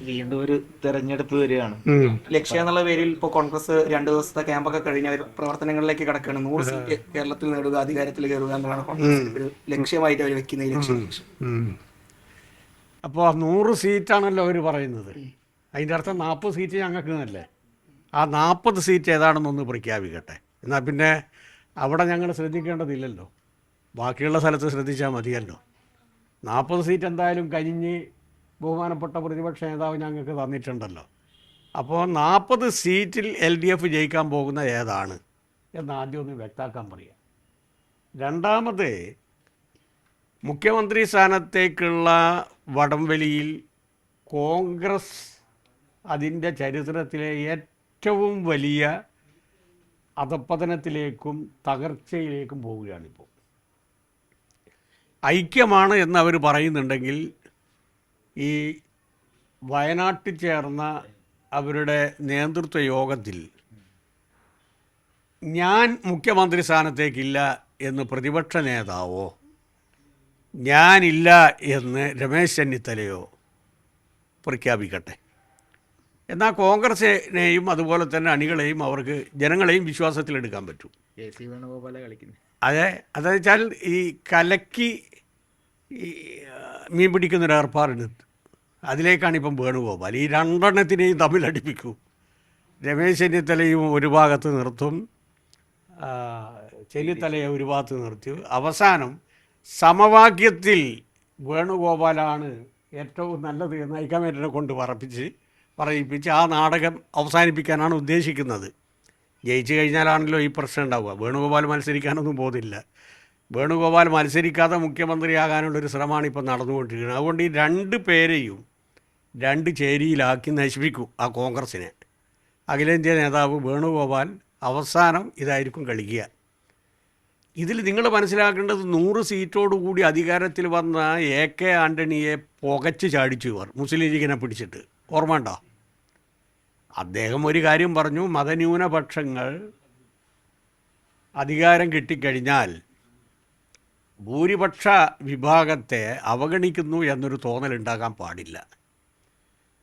വീണ്ടും ഒരു തെരഞ്ഞെടുപ്പ് വരികയാണ്. ലക്ഷ്യം എന്നുള്ള പേരിൽ ഇപ്പോൾ കോൺഗ്രസ് 2 ദിവസത്തെ ക്യാമ്പൊക്കെ കഴിഞ്ഞ അവർ പ്രവർത്തനങ്ങളിലേക്ക് കടക്കുകയാണ്. 100 സീറ്റ് കേരളത്തിൽ നേടുക, അധികാരത്തിൽ കയറുക എന്നതാണ് കോൺഗ്രസിന്റെ ഒരു ലക്ഷ്യമായിട്ട് അവർ വെക്കുന്ന ഈ ലക്ഷ്യം. അപ്പോൾ 100 സീറ്റാണല്ലോ അവർ പറയുന്നത്. അതിൻ്റെ അർത്ഥം 40 സീറ്റ് ഞങ്ങൾക്ക് എന്നല്ലേ? ആ 40 സീറ്റ് ഏതാണെന്നൊന്ന് പ്രഖ്യാപിക്കട്ടെ. എന്നാൽ പിന്നെ അവിടെ ഞങ്ങൾ ശ്രദ്ധിക്കേണ്ടതില്ലല്ലോ, ബാക്കിയുള്ള സ്ഥലത്ത് ശ്രദ്ധിച്ചാൽ മതിയല്ലോ. 40 സീറ്റ് എന്തായാലും കഴിഞ്ഞ് ബഹുമാനപ്പെട്ട പ്രതിപക്ഷ നേതാവ് ഞങ്ങൾക്ക് തന്നിട്ടുണ്ടല്ലോ. അപ്പോൾ 40 സീറ്റിൽ LDF ജയിക്കാൻ പോകുന്ന ഏതാണ് എന്ന് ആദ്യം ഒന്ന് വ്യക്താക്കാൻ പറയാം. രണ്ടാമത്, മുഖ്യമന്ത്രി സ്ഥാനത്തേക്കുള്ള വടംവലിയിൽ കോൺഗ്രസ് അതിൻ്റെ ചരിത്രത്തിലെ ഏറ്റവും വലിയ അധപ്പതനത്തിലേക്കും തകർച്ചയിലേക്കും പോവുകയാണിപ്പോൾ. ഐക്യമാണ് എന്ന് അവർ പറയുന്നുണ്ടെങ്കിൽ ഈ വയനാട്ടിൽ ചേർന്ന അവരുടെ നേതൃത്വ യോഗത്തിൽ ഞാൻ മുഖ്യമന്ത്രി സ്ഥാനത്തേക്കില്ല എന്ന് പ്രതിപക്ഷ നേതാവോ ഞാനില്ല എന്ന് രമേശ് ചെന്നിത്തലയോ പ്രഖ്യാപിക്കട്ടെ. എന്നാൽ കോൺഗ്രസിനെയും അതുപോലെ തന്നെ അണികളെയും അവർക്ക് ജനങ്ങളെയും വിശ്വാസത്തിലെടുക്കാൻ പറ്റും. അതെന്ന് വെച്ചാൽ ഈ കലക്കി ഈ മീൻ പിടിക്കുന്നൊരു ഏർപ്പാടുണ്ട്, അതിലേക്കാണ് ഇപ്പം വേണുഗോപാൽ. ഈ രണ്ടെണ്ണത്തിനെയും തമ്മിലടിപ്പിക്കൂ. രമേശ് ചെന്നിത്തലയും ഒരു ഭാഗത്ത് നിർത്തും, ചെന്നിത്തലയെ ഒരു ഭാഗത്ത് നിർത്തി, അവസാനം സമവാക്യത്തിൽ വേണുഗോപാലാണ് ഏറ്റവും നല്ലത് എന്ന് ഹൈക്കമാൻഡിനെ കൊണ്ട് പറയിപ്പിച്ച് ആ നാടകം അവസാനിപ്പിക്കാനാണ് ഉദ്ദേശിക്കുന്നത്. ജയിച്ചു കഴിഞ്ഞാലാണല്ലോ ഈ പ്രശ്നം ഉണ്ടാവുക. വേണുഗോപാൽ മത്സരിക്കാനൊന്നും പോകുന്നില്ല. വേണുഗോപാൽ മത്സരിക്കാതെ മുഖ്യമന്ത്രിയാകാനുള്ളൊരു ശ്രമമാണ് ഇപ്പോൾ നടന്നുകൊണ്ടിരിക്കുന്നത്. അതുകൊണ്ട് ഈ 2 പേരെയും 2 ചേരിയിലാക്കി നശിപ്പിക്കും ആ കോൺഗ്രസിനെ. അഖിലേന്ത്യാ നേതാവ് വേണുഗോപാൽ അവസാനം ഇതായിരിക്കും കളിക്കുക. ഇതിൽ നിങ്ങൾ മനസ്സിലാക്കേണ്ടത് 100 സീറ്റോടുകൂടി അധികാരത്തിൽ വന്ന AK ആൻ്റണിയെ പുകച്ച് ചാടിച്ചു ഇവർ, മുസ്ലിം ലീഗിനെ പിടിച്ചിട്ട്. ഓർമ്മ ഉണ്ടോ? അദ്ദേഹം ഒരു കാര്യം പറഞ്ഞു, മതന്യൂനപക്ഷങ്ങൾ അധികാരം കിട്ടിക്കഴിഞ്ഞാൽ ഭൂരിപക്ഷ വിഭാഗത്തെ അവഗണിക്കുന്നു എന്നൊരു തോന്നലുണ്ടാകാൻ പാടില്ല.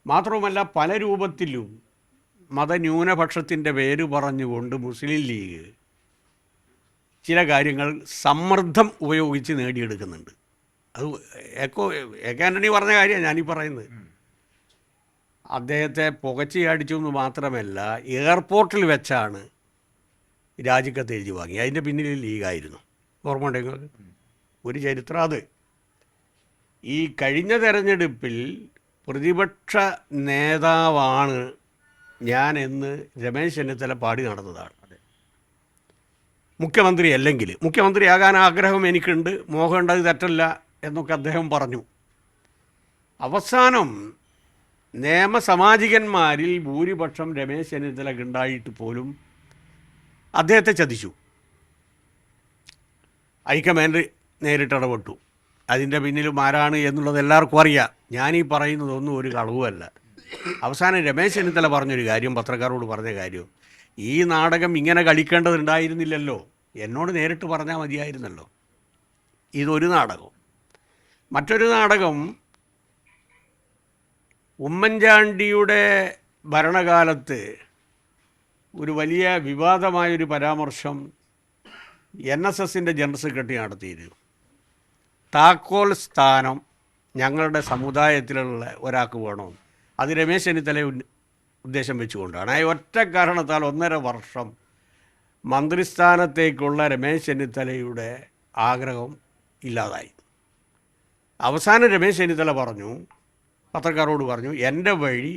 മാത്രവുമല്ല, പല രൂപത്തിലും മതന്യൂനപക്ഷത്തിൻ്റെ പേര് പറഞ്ഞുകൊണ്ട് മുസ്ലിം ലീഗ് ചില കാര്യങ്ങൾ സമ്മർദ്ദം ഉപയോഗിച്ച് നേടിയെടുക്കുന്നുണ്ട്. അത് AK ആൻ്റണി പറഞ്ഞ കാര്യമാണ് ഞാനീ പറയുന്നത്. അദ്ദേഹത്തെ പുകച്ച് ചാടിച്ചു എന്ന് മാത്രമല്ല, എയർപോർട്ടിൽ വെച്ചാണ് രാജിക്കത്ത് എഴുതി വാങ്ങി. അതിൻ്റെ പിന്നിൽ ലീഗായിരുന്നു. ഓർമ്മ ഉണ്ടെങ്കിൽ ഒരു ചരിത്രം അത്. ഈ കഴിഞ്ഞ തെരഞ്ഞെടുപ്പിൽ പ്രതിപക്ഷ നേതാവാണ് ഞാൻ എന്ന് രമേശ് ചെന്നിത്തല പാടി നടന്നതാണ്. മുഖ്യമന്ത്രി അല്ലെങ്കിൽ മുഖ്യമന്ത്രിയാകാൻ ആഗ്രഹം എനിക്കുണ്ട്, മോഹമുണ്ട്, അത് തെറ്റല്ല എന്നൊക്കെ അദ്ദേഹം പറഞ്ഞു. അവസാനം നിയമസാമാജികന്മാരിൽ ഭൂരിപക്ഷം രമേശ് ചെന്നിത്തലക്ക് ഉണ്ടായിട്ട് പോലും അദ്ദേഹത്തെ ചതിച്ചു. ഹൈക്കമാൻഡ് നേരിട്ടിടപെട്ടു. അതിൻ്റെ പിന്നിലും ആരാണ് എന്നുള്ളത് എല്ലാവർക്കും അറിയാം. ഞാനീ പറയുന്നതൊന്നും ഒരു കളവുമല്ല. അവസാനം രമേശ് ചെന്നിത്തല പറഞ്ഞൊരു കാര്യം, പത്രക്കാരോട് പറഞ്ഞ കാര്യം, ഈ നാടകം ഇങ്ങനെ കളിക്കേണ്ടതുണ്ടായിരുന്നില്ലല്ലോ, എന്നോട് നേരിട്ട് പറഞ്ഞാൽ മതിയായിരുന്നല്ലോ. ഇതൊരു നാടകം. മറ്റൊരു നാടകം, ഉമ്മൻചാണ്ടിയുടെ ഭരണകാലത്ത് ഒരു വലിയ വിവാദമായൊരു പരാമർശം NSSൻ്റെ ജനറൽ സെക്രട്ടറി നടത്തിയിരുന്നു. താക്കോൽ സ്ഥാനം ഞങ്ങളുടെ സമുദായത്തിലുള്ള ഒരാൾക്ക് വേണമെന്ന്. അത് രമേശ് ചെന്നിത്തലയെ ഉദ്ദേശം വെച്ചുകൊണ്ടാണ്. ആ ഒറ്റ കാരണത്താൽ 1.5 വർഷം മന്ത്രിസ്ഥാനത്തേക്കുള്ള രമേശ് ചെന്നിത്തലയുടെ ആഗ്രഹം ഇല്ലാതായി. അവസാനം രമേശ് ചെന്നിത്തല പറഞ്ഞു, പത്രക്കാരോട് പറഞ്ഞു, എൻ്റെ വഴി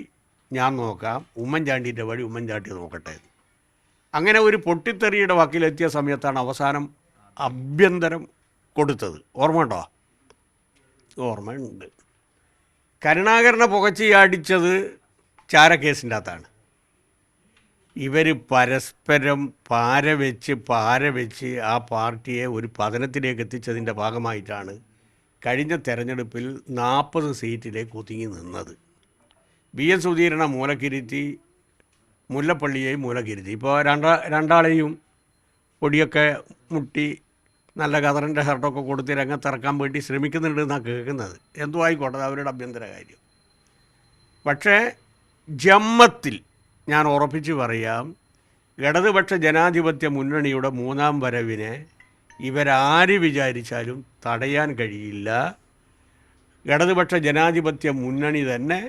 ഞാൻ നോക്കാം, ഉമ്മൻചാണ്ടിൻ്റെ വഴി ഉമ്മൻചാണ്ടി നോക്കട്ടെ. അങ്ങനെ ഒരു പൊട്ടിത്തെറിയുടെ വക്കിലെത്തിയ സമയത്താണ് അവസാനം ആഭ്യന്തരം കൊടുത്തത്. ഓർമ്മ ഉണ്ടോ? ഓർമ്മയുണ്ട്. കരുണാകരനെ പുകച്ച് ചാടിച്ചത് ചാരക്കേസിൻ്റെ അകത്താണ്. ഇവർ പരസ്പരം പാര വെച്ച് ആ പാർട്ടിയെ ഒരു പതനത്തിലേക്ക് എത്തിച്ചതിൻ്റെ ഭാഗമായിട്ടാണ് കഴിഞ്ഞ തെരഞ്ഞെടുപ്പിൽ 40 സീറ്റിലേക്ക് ഒതുങ്ങി നിന്നത്. BN സുധീരനെ മൂലക്കിരുത്തി, മുല്ലപ്പള്ളിയെയും മൂലക്കിരുത്തി. ഇപ്പോൾ രണ്ടാളെയും പൊടിയൊക്കെ മുട്ടി നല്ല കതറിൻ്റെ ഷർട്ടൊക്കെ കൊടുത്ത് രംഗത്തിറക്കാൻ വേണ്ടി ശ്രമിക്കുന്നുണ്ട് എന്നാണ് കേൾക്കുന്നത്. എന്തോ ആയിക്കോട്ടെ, അവരുടെ അഭ്യന്തര കാര്യം. പക്ഷേ ജമ്മത്തിൽ ഞാൻ ഉറപ്പിച്ച് പറയാം, ഇടതുപക്ഷ ജനാധിപത്യ മുന്നണിയുടെ മൂന്നാം വരവിനെ ഇവരാര് വിചാരിച്ചാലും തടയാൻ കഴിയില്ല. ഇടതുപക്ഷ ജനാധിപത്യ മുന്നണി തന്നെ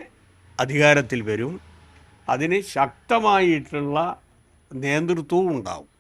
അധികാരത്തിൽ വരും. അതിന് ശക്തമായിട്ടുള്ള നേതൃത്വവും ഉണ്ടാവും.